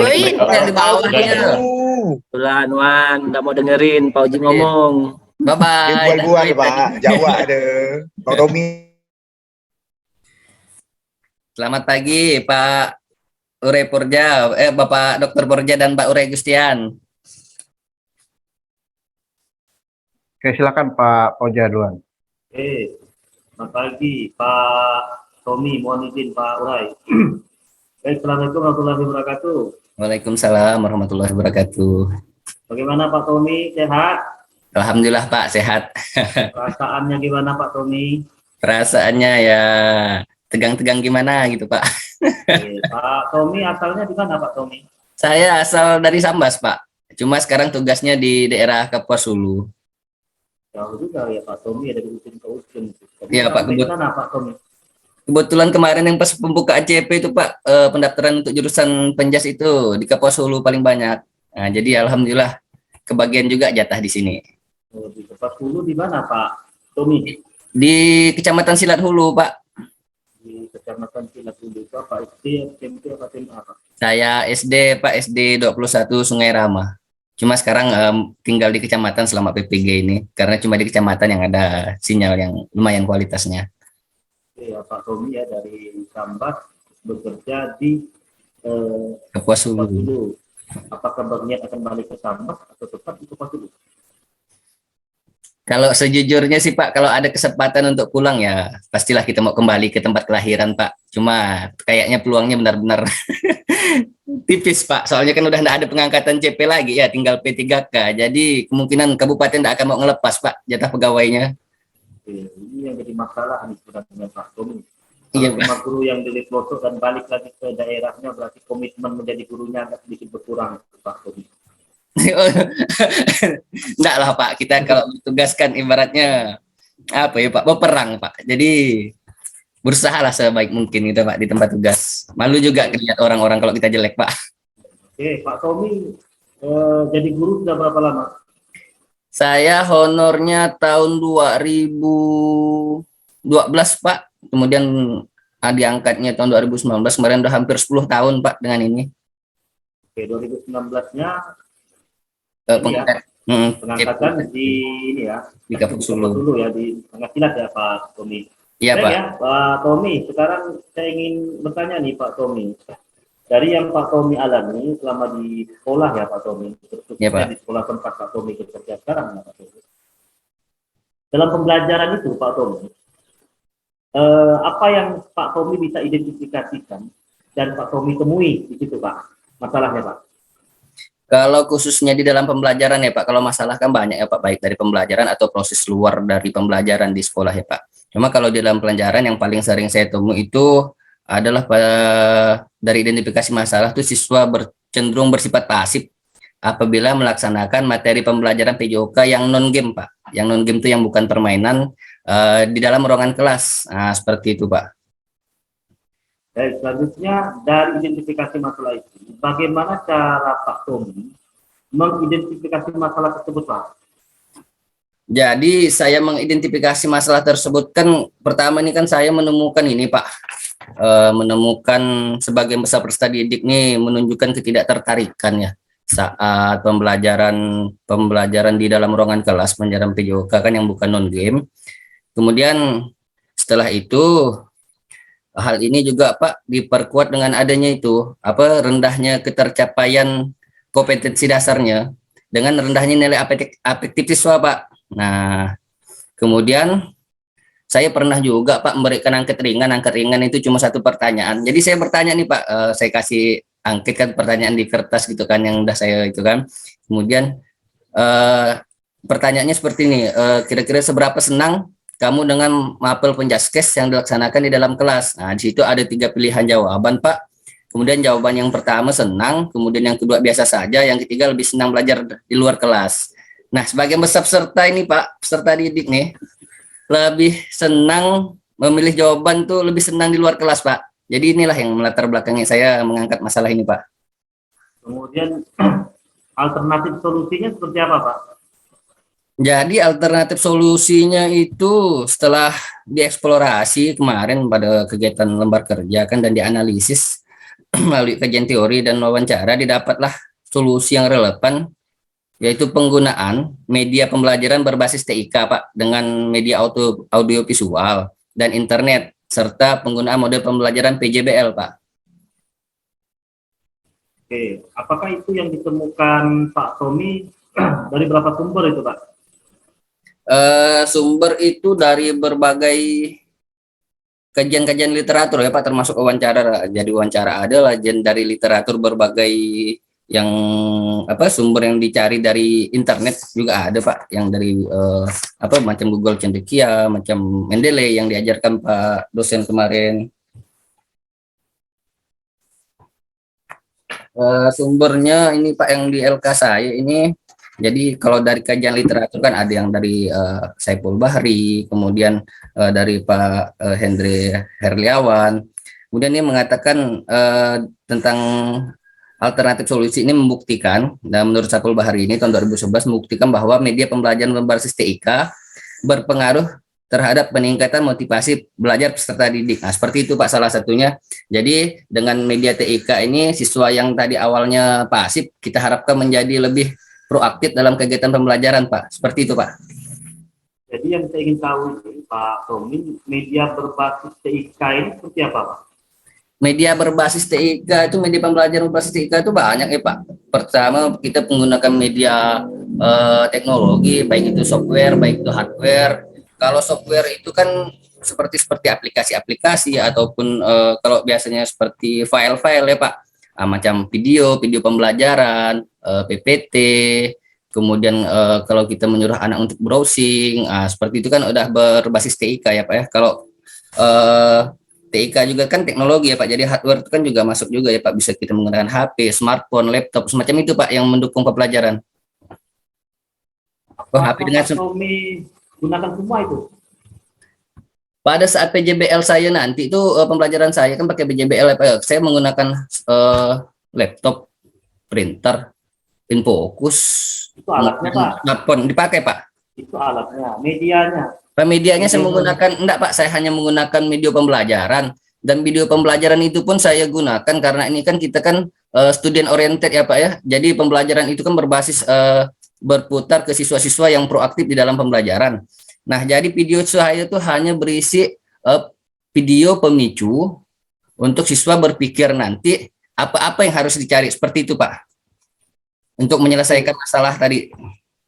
Join yang di bawahnya. Tulan Wan, nggak mau dengerin Pak Uji ngomong. Bye bye. Buat Pak, Jawa ada. Bang Tommy. Selamat pagi Pak Ure Purja, Bapak Dr. Purja dan Pak Ure Gustian. Oke, silakan Pak Purja duluan. Selamat pagi Pak Tommy, mohon izin Pak Urai. Assalamualaikum warahmatullahi wabarakatuh. Waalaikumsalam warahmatullahi wabarakatuh. Bagaimana Pak Tommy, sehat? Alhamdulillah Pak, sehat. Perasaannya gimana Pak Tommy? Perasaannya ya tegang-tegang gimana gitu Pak. Pak Tommy asalnya di mana Pak Tommy? Saya asal dari Sambas Pak, cuma sekarang tugasnya di daerah Kapuas Hulu. Jauh juga ya Pak Tommy, ada di ujung ke ujung. Iya Pak, Pak Tommy? Kebetulan kemarin yang pas pembukaan CP itu Pak, pendaftaran untuk jurusan Penjas itu di Kapuas Hulu paling banyak. Nah, jadi alhamdulillah kebagian juga jatah di sini. Di Kapuas Hulu di mana Pak Tommy? Di Kecamatan Silat Hulu Pak. Di Kecamatan Silat Hulu itu apa? SD, SMP, apa SMA Pak? Saya SD Pak, SD 21 Sungai Rama. Cuma sekarang tinggal di kecamatan selama PPG ini, karena cuma di kecamatan yang ada sinyal yang lumayan kualitasnya. Ya, Pak Tommy ya dari Sambas bekerja di Kapuas Hulu. Apakah berniat akan balik ke Sambas atau tetap di Kapuas Hulu? Kalau sejujurnya sih Pak, kalau ada kesempatan untuk pulang ya pastilah kita mau kembali ke tempat kelahiran Pak. Cuma kayaknya peluangnya benar-benar tipis Pak. Soalnya kan udah tidak ada pengangkatan CP lagi ya, tinggal P3K. Jadi kemungkinan kabupaten tidak akan mau ngelepas Pak jatah pegawainya. Ini yang jadi masalah nih sebenarnya Pak Tommy. Iya, Kalau guru yang difoto dan balik lagi ke daerahnya berarti komitmen menjadi gurunya agak sedikit berkurang Pak Tommy. Enggak lah Pak, kita kalau ditugaskan ibaratnya apa ya Pak, berperang Pak. Jadi berusaha lah sebaik mungkin gitu Pak di tempat tugas. Malu juga lihat orang-orang kalau kita jelek Pak. Oke, Pak Tommy jadi guru sudah berapa lama? Saya honornya tahun 2012 Pak. Kemudian diangkatnya tahun 2019, kemarin udah hampir 10 tahun Pak dengan ini. Oke, 2019-nya pengangkatan di ini ya, di Kapuas Hulu ya, di Pengasilat ya Pak Tommy. Iya Pak. Ya, Pak Tommy, sekarang saya ingin bertanya nih Pak Tommy. Dari yang Pak Tommy alami selama di sekolah ya Pak Tommy, terutama ya, di sekolah tempat Pak Tommy bekerja sekarang ya Pak Tommy. Dalam pembelajaran itu Pak Tommy, apa yang Pak Tommy bisa identifikasikan dan Pak Tommy temui di situ Pak, masalahnya Pak? Kalau khususnya di dalam pembelajaran ya Pak, kalau masalah kan banyak ya Pak, baik dari pembelajaran atau proses luar dari pembelajaran di sekolah ya Pak. Cuma kalau di dalam pelajaran yang paling sering saya temui itu adalah dari identifikasi masalah itu siswa cenderung bersifat pasif apabila melaksanakan materi pembelajaran PJOK yang non game Pak. Yang non game itu yang bukan permainan di dalam ruangan kelas. Nah, seperti itu Pak. Baik, selanjutnya dari identifikasi masalah itu, bagaimana cara Pak Tommy mengidentifikasi masalah tersebut Pak? Jadi saya mengidentifikasi masalah tersebut kan pertama ini kan saya menemukan ini Pak, menemukan sebagian besar peserta didik nih menunjukkan ketidaktertarikan ya saat pembelajaran di dalam ruangan kelas pembelajaran PJOK kan yang bukan non game. Kemudian setelah itu hal ini juga Pak diperkuat dengan adanya itu rendahnya ketercapaian kompetensi dasarnya dengan rendahnya nilai afektif siswa Pak. Nah, kemudian saya pernah juga Pak memberikan angket ringan itu cuma satu pertanyaan. Jadi saya bertanya nih Pak, saya kasih angket kan pertanyaan di kertas gitu kan yang udah saya itu kan. Kemudian pertanyaannya seperti ini, kira-kira seberapa senang kamu dengan mapel penjaskes yang dilaksanakan di dalam kelas? Nah, di situ ada 3 pilihan jawaban Pak. Kemudian jawaban yang pertama senang, kemudian yang kedua biasa saja, yang ketiga lebih senang belajar di luar kelas. Nah, sebagian besar peserta ini Pak, peserta didik nih, lebih senang memilih jawaban tuh lebih senang di luar kelas Pak. Jadi inilah yang melatar belakangnya saya mengangkat masalah ini Pak. Kemudian alternatif solusinya seperti apa Pak? Jadi alternatif solusinya itu setelah dieksplorasi kemarin pada kegiatan lembar kerja kan dan dianalisis, melalui kajian teori dan wawancara didapatlah solusi yang relevan, yaitu penggunaan media pembelajaran berbasis TIK Pak dengan media audio visual dan internet serta penggunaan model pembelajaran PJBL Pak. Oke, apakah itu yang ditemukan Pak Tommy dari berapa sumber itu Pak? Sumber itu dari berbagai kajian-kajian literatur ya Pak, termasuk wawancara. Jadi wawancara adalah dari literatur berbagai yang sumber yang dicari dari internet juga ada Pak, yang dari macam Google Cendekia, macam Mendeley yang diajarkan Pak dosen kemarin. Sumbernya ini Pak yang di LK saya ini. Jadi kalau dari kajian literatur kan ada yang dari Saiful Bahri, kemudian dari Pak Hendri Herliawan. Kemudian dia mengatakan tentang alternatif solusi ini membuktikan, dan menurut Saiful Bahri ini tahun 2011 membuktikan bahwa media pembelajaran berbasis TIK berpengaruh terhadap peningkatan motivasi belajar peserta didik. Nah, seperti itu Pak salah satunya. Jadi dengan media TIK ini siswa yang tadi awalnya pasif kita harapkan menjadi lebih proaktif dalam kegiatan pembelajaran Pak. Seperti itu Pak. Jadi yang saya ingin tahu Pak Tommy, media berbasis TIK ini seperti apa Pak? Media berbasis TIK itu, media pembelajaran berbasis TIK itu banyak ya Pak. Pertama kita menggunakan media teknologi, baik itu software, baik itu hardware. Kalau software itu kan seperti aplikasi-aplikasi ataupun kalau biasanya seperti file-file ya Pak, macam video pembelajaran, PPT, kemudian kalau kita menyuruh anak untuk browsing, seperti itu kan udah berbasis TIK ya Pak ya. Kalau TIK juga kan teknologi ya Pak, jadi hardware itu kan juga masuk juga ya Pak, bisa kita menggunakan HP, smartphone, laptop, semacam itu Pak yang mendukung pembelajaran. HP dengan Tommy gunakan semua itu? Pada saat PJBL saya nanti itu pembelajaran saya kan pakai PJBL ya Pak, saya menggunakan laptop, printer, Infokus, itu alatnya Pak? Smartphone dipakai Pak. Itu alatnya, medianya? Medianya saya menggunakan, enggak Pak, saya hanya menggunakan video pembelajaran, dan video pembelajaran itu pun saya gunakan karena ini kan kita kan student oriented ya Pak ya, jadi pembelajaran itu kan berbasis berputar ke siswa-siswa yang proaktif di dalam pembelajaran. Nah jadi video saya itu hanya berisi video pemicu untuk siswa berpikir nanti apa-apa yang harus dicari, seperti itu Pak, untuk menyelesaikan masalah tadi.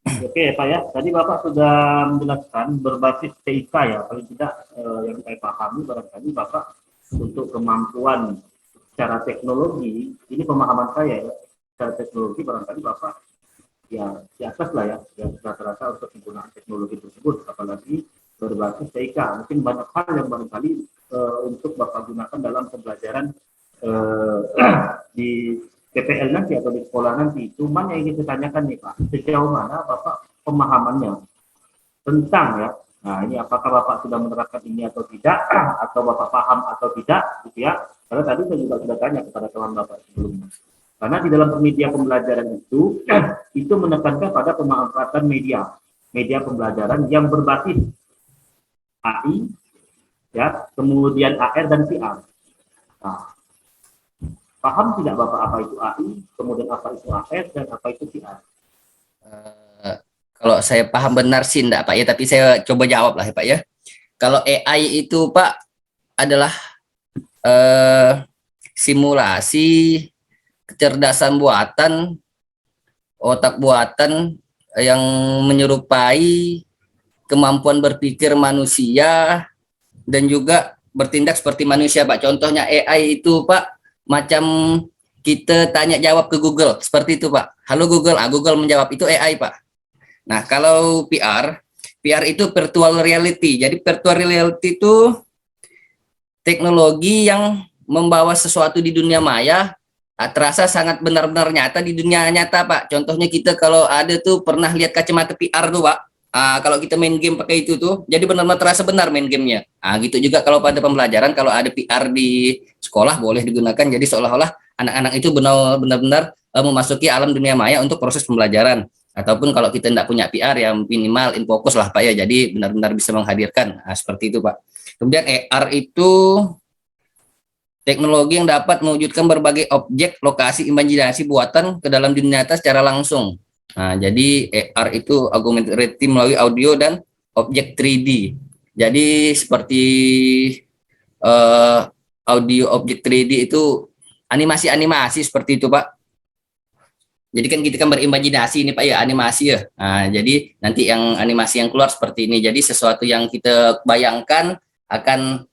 Oke Pak ya, tadi Bapak sudah menjelaskan berbasis TIK ya, paling tidak yang saya pahami barangkali Bapak untuk kemampuan secara teknologi, ini pemahaman saya ya, secara teknologi barangkali Bapak ya di atas lah ya, yang rata-rata untuk penggunaan teknologi tersebut, apalagi berbasis TIK. Mungkin banyak hal yang barangkali untuk Bapak gunakan dalam pembelajaran di PPL nanti atau di sekolah nanti. Cuman yang ingin saya tanyakan nih Pak, sejauh mana Bapak pemahamannya tentang ya, nah ini apakah Bapak sudah menerapkan ini atau tidak, atau Bapak paham atau tidak gitu ya, karena tadi saya juga sudah tanya kepada teman Bapak sebelumnya. Karena di dalam media pembelajaran itu menekankan pada pemanfaatan media pembelajaran yang berbasis AI ya, kemudian AR dan VR. Nah, paham tidak Bapak apa itu AI, kemudian apa itu AR, dan apa itu VR? Kalau saya paham benar sih enggak Pak ya, tapi saya coba jawab lah ya Pak ya. Kalau AI itu Pak adalah simulasi kecerdasan buatan, otak buatan yang menyerupai kemampuan berpikir manusia dan juga bertindak seperti manusia Pak. Contohnya AI itu Pak, macam kita tanya jawab ke Google, seperti itu Pak. Halo Google, Google menjawab, itu AI Pak. Nah kalau VR itu virtual reality. Jadi virtual reality itu teknologi yang membawa sesuatu di dunia maya terasa sangat benar-benar nyata di dunia nyata Pak. Contohnya kita kalau ada tuh pernah lihat kacamata VR tuh Pak. Kalau kita main game pakai itu tuh, jadi benar-benar terasa benar main gamenya. Gitu juga kalau pada pembelajaran, kalau ada VR di sekolah boleh digunakan. Jadi seolah-olah anak-anak itu benar-benar memasuki alam dunia maya untuk proses pembelajaran. Ataupun kalau kita tidak punya VR ya minimal Infokus lah Pak ya. Jadi benar-benar bisa menghadirkan seperti itu Pak. Kemudian AR itu Teknologi yang dapat mewujudkan berbagai objek, lokasi, imajinasi buatan ke dalam dunia nyata secara langsung. Nah, jadi AR itu augmented reality melalui audio dan objek 3D. Jadi seperti audio objek 3D itu animasi-animasi seperti itu, Pak. Jadi kan kita kan berimajinasi ini Pak ya, animasi ya. Nah, jadi nanti yang animasi yang keluar seperti ini. Jadi sesuatu yang kita bayangkan akan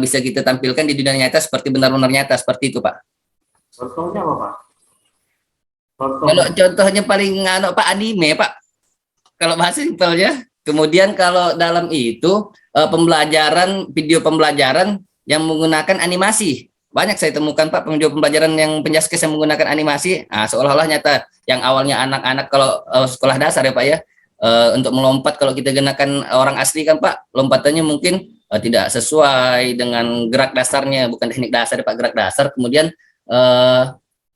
bisa kita tampilkan di dunia nyata seperti benar-benar nyata seperti itu Pak. Contohnya apa Pak? Kalau contohnya paling Pak anime Pak. Kalau bahasa simpelnya. Kemudian kalau dalam itu pembelajaran video pembelajaran yang menggunakan animasi. Banyak saya temukan Pak video pembelajaran yang penjaskes yang menggunakan animasi. Nah, seolah-olah nyata yang awalnya anak-anak kalau sekolah dasar ya Pak ya. Untuk melompat kalau kita gunakan orang asli kan Pak, lompatannya mungkin tidak sesuai dengan gerak dasarnya, bukan teknik dasar Pak, gerak dasar. Kemudian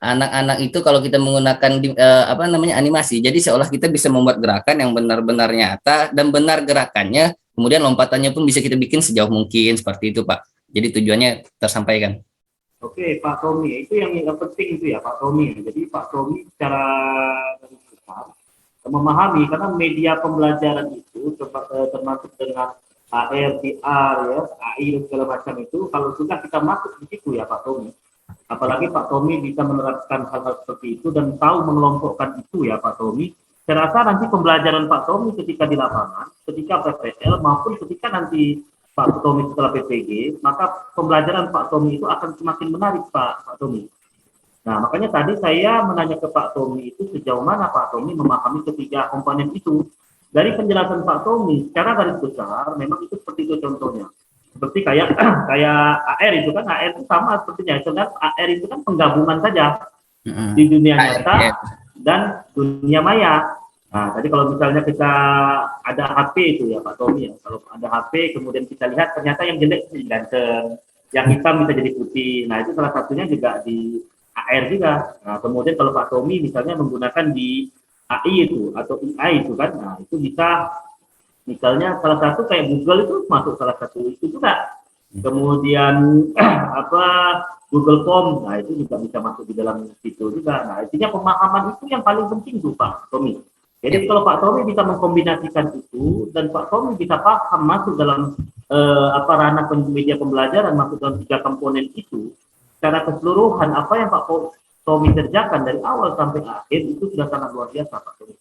anak-anak itu kalau kita menggunakan animasi, jadi seolah kita bisa membuat gerakan yang benar-benar nyata dan benar gerakannya, kemudian lompatannya pun bisa kita bikin sejauh mungkin seperti itu Pak. Jadi tujuannya tersampaikan. Oke Pak Tommy, itu yang penting itu ya Pak Tommy. Jadi Pak Tommy secara besar memahami karena media pembelajaran itu termasuk dengan AR, VR, ya, AI dan segala macam itu, kalau sudah kita masuk di situ ya Pak Tommy, apalagi Pak Tommy bisa menerapkan hal-hal seperti itu dan tahu mengelompokkan itu ya Pak Tommy, saya rasa nanti pembelajaran Pak Tommy ketika di lapangan, ketika PPL maupun ketika nanti Pak Tommy setelah PPG, maka pembelajaran Pak Tommy itu akan semakin menarik Pak Tommy. Nah, makanya tadi saya menanya ke Pak Tommy itu sejauh mana Pak Tommy memahami ketiga komponen itu. Dari penjelasan Pak Tommy, secara garis besar, memang itu seperti itu contohnya. Seperti kayak AR itu kan, AR itu sama sepertinya. Sebenarnya AR itu kan penggabungan saja di dunia nyata dan dunia maya. Nah, tadi kalau misalnya kita ada HP itu ya Pak Tommy ya, kalau ada HP kemudian kita lihat ternyata yang jelek jadi ganteng, yang hitam bisa jadi putih. Nah, itu salah satunya juga di AR juga. Nah, kemudian kalau Pak Tommy misalnya menggunakan di AI itu atau AI itu kan, nah itu bisa misalnya salah satu kayak Google itu masuk salah satu itu juga. Kemudian Google Form, nah itu juga bisa masuk di dalam situ juga. Nah, intinya pemahaman itu yang paling penting tuh Pak Tommy. Jadi kalau Pak Tommy bisa mengkombinasikan itu dan Pak Tommy bisa paham masuk dalam ranah media pembelajaran, masuk dalam tiga komponen itu, secara keseluruhan apa yang Pak Tommy kerjakan dari awal sampai akhir itu sudah sangat luar biasa Pak Tommy.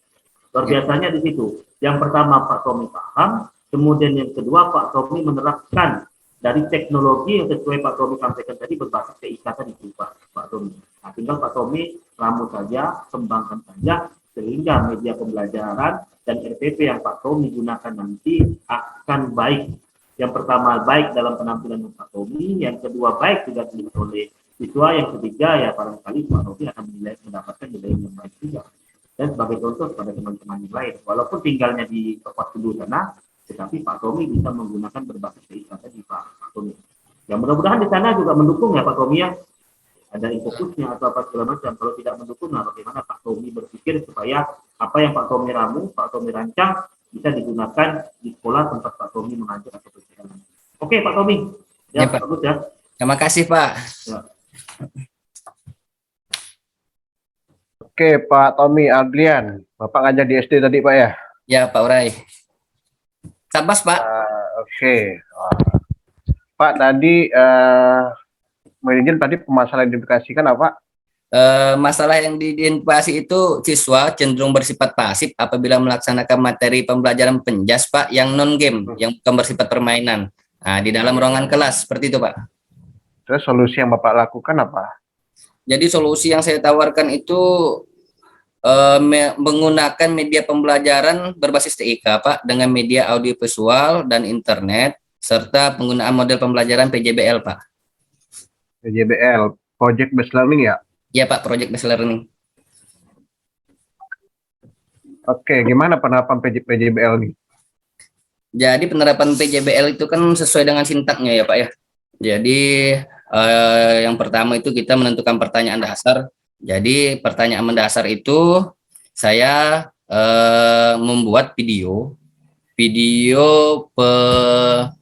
Luar biasanya di situ. Yang pertama Pak Tommy paham, kemudian yang kedua Pak Tommy menerapkan dari teknologi yang sesuai Pak Tommy sampaikan tadi berbasis keikatan itu Pak Tommy. Nah, tinggal Pak Tommy ramu saja, kembangkan saja sehingga media pembelajaran dan RPP yang Pak Tommy gunakan nanti akan baik. Yang pertama baik dalam penampilan Pak Tommy, yang kedua baik juga dilihat oleh siswa, yang ketiga ya barangkali Pak Tommy akan mendapatkan nilai yang baik juga. Dan sebagai contoh kepada teman-teman yang lain, walaupun tinggalnya di tempat dulu sana, tetapi Pak Tommy bisa menggunakan berbasis keikatan di Pak Tommy. Ya mudah-mudahan di sana juga mendukung ya Pak Tommy ya, ada infokusnya atau apa segala macam. Kalau tidak mendukung, nah bagaimana Pak Tommy berpikir supaya apa yang Pak Tommy ramu, Pak Tommy rancang bisa digunakan di sekolah tempat Pak Tommy mengajar atau berjalan. Oke Pak Tommy, ya, Pak. Bagus ya. Terima kasih Pak. Ya. Oke Pak Tommy Adlian, Bapak ngajar di SD tadi Pak ya? Ya Pak Urai. Sabas Pak. Oke. Pak tadi manajer tadi permasalahan identifikasikan apa? Masalah yang diidentifikasi itu siswa cenderung bersifat pasif apabila melaksanakan materi pembelajaran penjas Pak yang non game, yang bukan bersifat permainan. Nah, di dalam ruangan kelas seperti itu Pak. Terus solusi yang Bapak lakukan apa? Jadi solusi yang saya tawarkan itu menggunakan media pembelajaran berbasis TIK Pak dengan media audiovisual dan internet serta penggunaan model pembelajaran PJBL Pak. PJBL, Project Based Learning ya? Iya Pak, Project Based Learning. Oke, gimana penerapan PJBL ini? Jadi penerapan PJBL itu kan sesuai dengan sintaknya ya Pak ya. Jadi yang pertama itu kita menentukan pertanyaan dasar. Jadi pertanyaan mendasar itu saya membuat video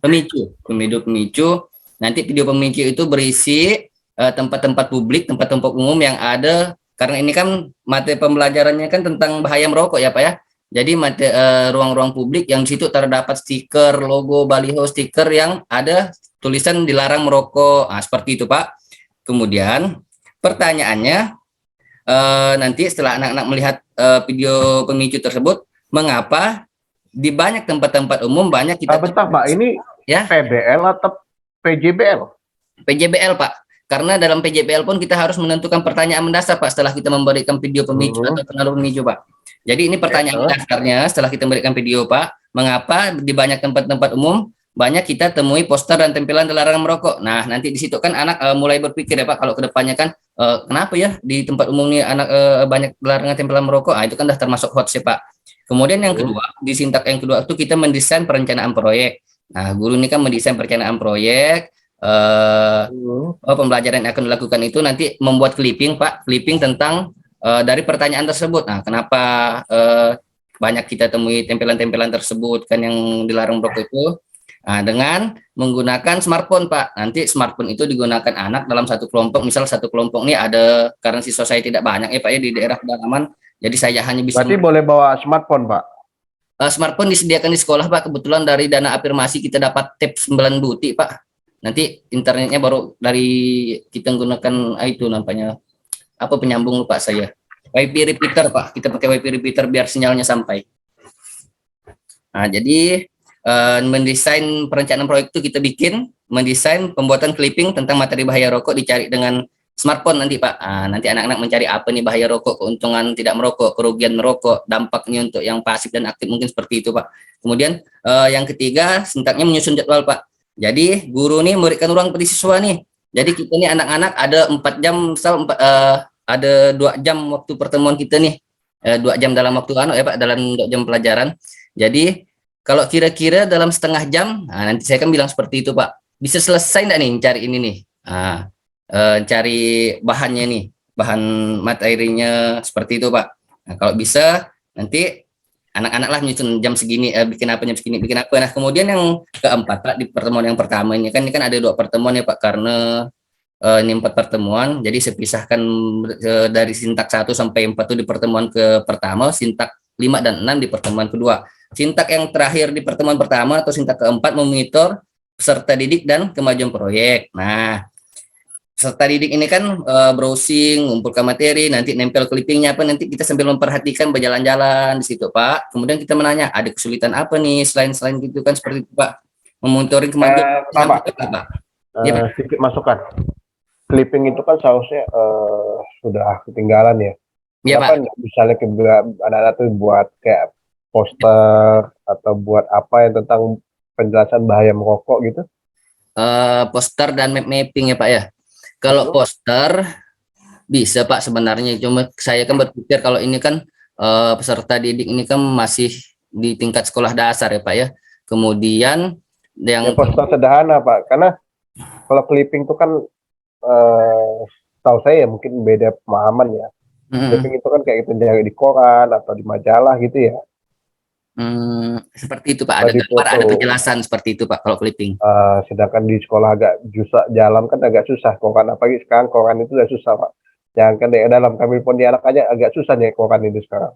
pemicu Nanti video pemicu itu berisi tempat-tempat publik, tempat-tempat umum yang ada, karena ini kan materi pembelajarannya kan tentang bahaya merokok ya Pak ya. Jadi ruang-ruang publik yang di situ terdapat stiker, logo, baliho, stiker yang ada tulisan dilarang merokok. Nah, seperti itu Pak. Kemudian pertanyaannya, nanti setelah anak-anak melihat video pemicu tersebut, mengapa di banyak tempat-tempat umum banyak kita bentar Pak, ini ya PBL atau PJBL? PJBL Pak. Karena dalam PJBL pun kita harus menentukan pertanyaan mendasar Pak setelah kita memberikan video pemicu atau pengaruh pemicu Pak. Jadi ini pertanyaan dasarnya setelah kita memberikan video Pak, mengapa di banyak tempat-tempat umum banyak kita temui poster dan tempelan dilarang merokok. Nah, nanti di situ kan anak mulai berpikir ya Pak, kalau kedepannya kan kenapa ya di tempat umum ini anak banyak larangan tempelan merokok. Nah, itu kan sudah termasuk hoax ya Pak. Kemudian yang kedua, di sintak yang kedua itu kita mendesain perencanaan proyek. Nah, guru ini kan mendesain perencanaan proyek, pembelajaran yang akan dilakukan itu nanti membuat clipping Pak, clipping tentang dari pertanyaan tersebut. Nah, kenapa banyak kita temui tempelan-tempelan tersebut kan yang dilarang merokok itu? Nah, dengan menggunakan smartphone Pak. Nanti smartphone itu digunakan anak dalam satu kelompok. Misal satu kelompok ini ada, karena siswa saya tidak banyak ya Pak ya di daerah pedalaman. Jadi saya hanya bisa. Berarti boleh bawa smartphone Pak? Smartphone disediakan di sekolah Pak. Kebetulan dari dana afirmasi kita dapat tab 9 buti Pak. Nanti internetnya baru dari kita menggunakan itu namanya apa penyambung lupa saya. WiFi repeater Pak. Kita pakai WiFi repeater biar sinyalnya sampai. Nah, jadi mendesain perencanaan proyek itu kita bikin, mendesain pembuatan clipping tentang materi bahaya rokok dicari dengan smartphone nanti Pak. Nanti anak-anak mencari apa nih bahaya rokok, keuntungan tidak merokok, kerugian merokok, dampaknya untuk yang pasif dan aktif mungkin seperti itu Pak. Kemudian yang ketiga, sintaknya menyusun jadwal Pak. Jadi guru nih memberikan ruang pada siswa nih. Jadi kita nih anak-anak ada 4 jam, misal ada 2 jam waktu pertemuan kita nih, 2 jam dalam waktu ya Pak, dalam 2 jam pelajaran. Jadi kalau kira-kira dalam setengah jam, nanti saya kan bilang seperti itu Pak, bisa selesai enggak nih cari ini nih, cari bahannya nih, bahan materinya seperti itu Pak. Nah, kalau bisa nanti anak-anak lah menyusun jam segini, bikin apa jam segini, bikin apa. Nah, kemudian yang keempat Pak, di pertemuan yang pertama ini kan ada 2 pertemuan ya Pak, karena ini 4 pertemuan, jadi saya pisahkan dari sintak 1 sampai 4 itu di pertemuan ke pertama, sintak 5 dan 6 di pertemuan kedua. Sintak yang terakhir di pertemuan pertama atau sintak keempat memonitor peserta didik dan kemajuan proyek. Nah, peserta didik ini kan browsing, mengumpulkan materi, nanti nempel clippingnya apa, nanti kita sambil memperhatikan berjalan-jalan di situ Pak. Kemudian kita menanya, ada kesulitan apa nih selain gitu kan seperti itu Pak. Memonitoring kemajuan Pak. Ya, sedikit masukan. Clipping itu kan seharusnya sudah ketinggalan ya. Iya Pak. Misalnya anak-anak tuh buat kayak poster atau buat apa yang tentang penjelasan bahaya merokok gitu? Poster dan map mapping ya Pak ya. Kalau poster bisa Pak sebenarnya, cuma saya kan berpikir kalau ini kan peserta didik ini kan masih di tingkat sekolah dasar ya Pak ya. Kemudian yang poster sederhana Pak, karena kalau clipping itu kan tahu saya ya mungkin beda pemahaman ya. Clipping itu kan kayak gitu di koran atau di majalah gitu ya. Seperti itu Pak, ada gambar, ada penjelasan seperti itu Pak kalau clipping. Sedangkan di sekolah agak jalan kan agak susah koran, apalagi sekarang koran itu udah susah Pak. Jangan kan dalam kami pun di anak aja agak susah nih koran itu sekarang.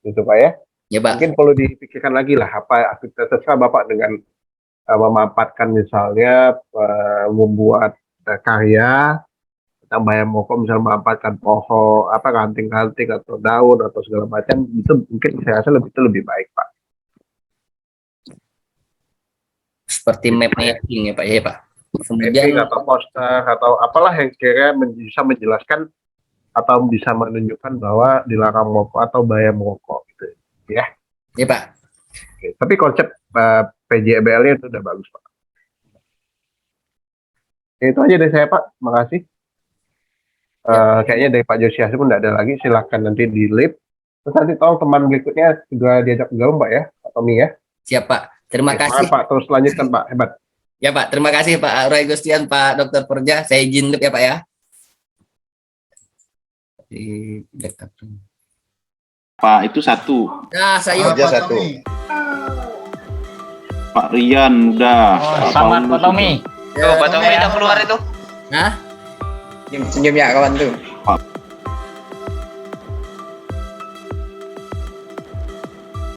Itu Pak ya. Ya Pak. Mungkin perlu dipikirkan lagi lah apa aktivitas terserah Bapak dengan memampatkan misalnya membuat karya tentang bahaya merokok, misalnya memanfaatkan pohon, ranting-ranting atau daun atau segala macam, itu mungkin saya rasa lebih baik Pak. Seperti map mapping ya Pak ya Pak. Kemudian atau poster atau apalah yang kira bisa menjelaskan atau bisa menunjukkan bahwa dilarang merokok atau bahaya merokok gitu ya. Iya Pak. Oke. Tapi konsep PJBL-nya itu udah bagus Pak. Itu aja dari saya Pak, makasih. Kayaknya dari Pak Josias pun tidak ada lagi, silahkan nanti di live. Terus nanti tolong teman berikutnya juga diajak bergabung Pak ya, Pak Tommy ya. Siap Pak, terima kasih. Pak, terus lanjutkan Pak, hebat. Ya Pak, terima kasih Pak Roy Gustian, Pak Dr. Perja, saya izin live ya Pak ya. Di backup. Pak itu 1. Nah, saya aja 1. Pak Rian udah. Selamat Pak Tommy. Tuh, Pak Tommy udah keluar itu. Nah, Senyum ya kawan tuh.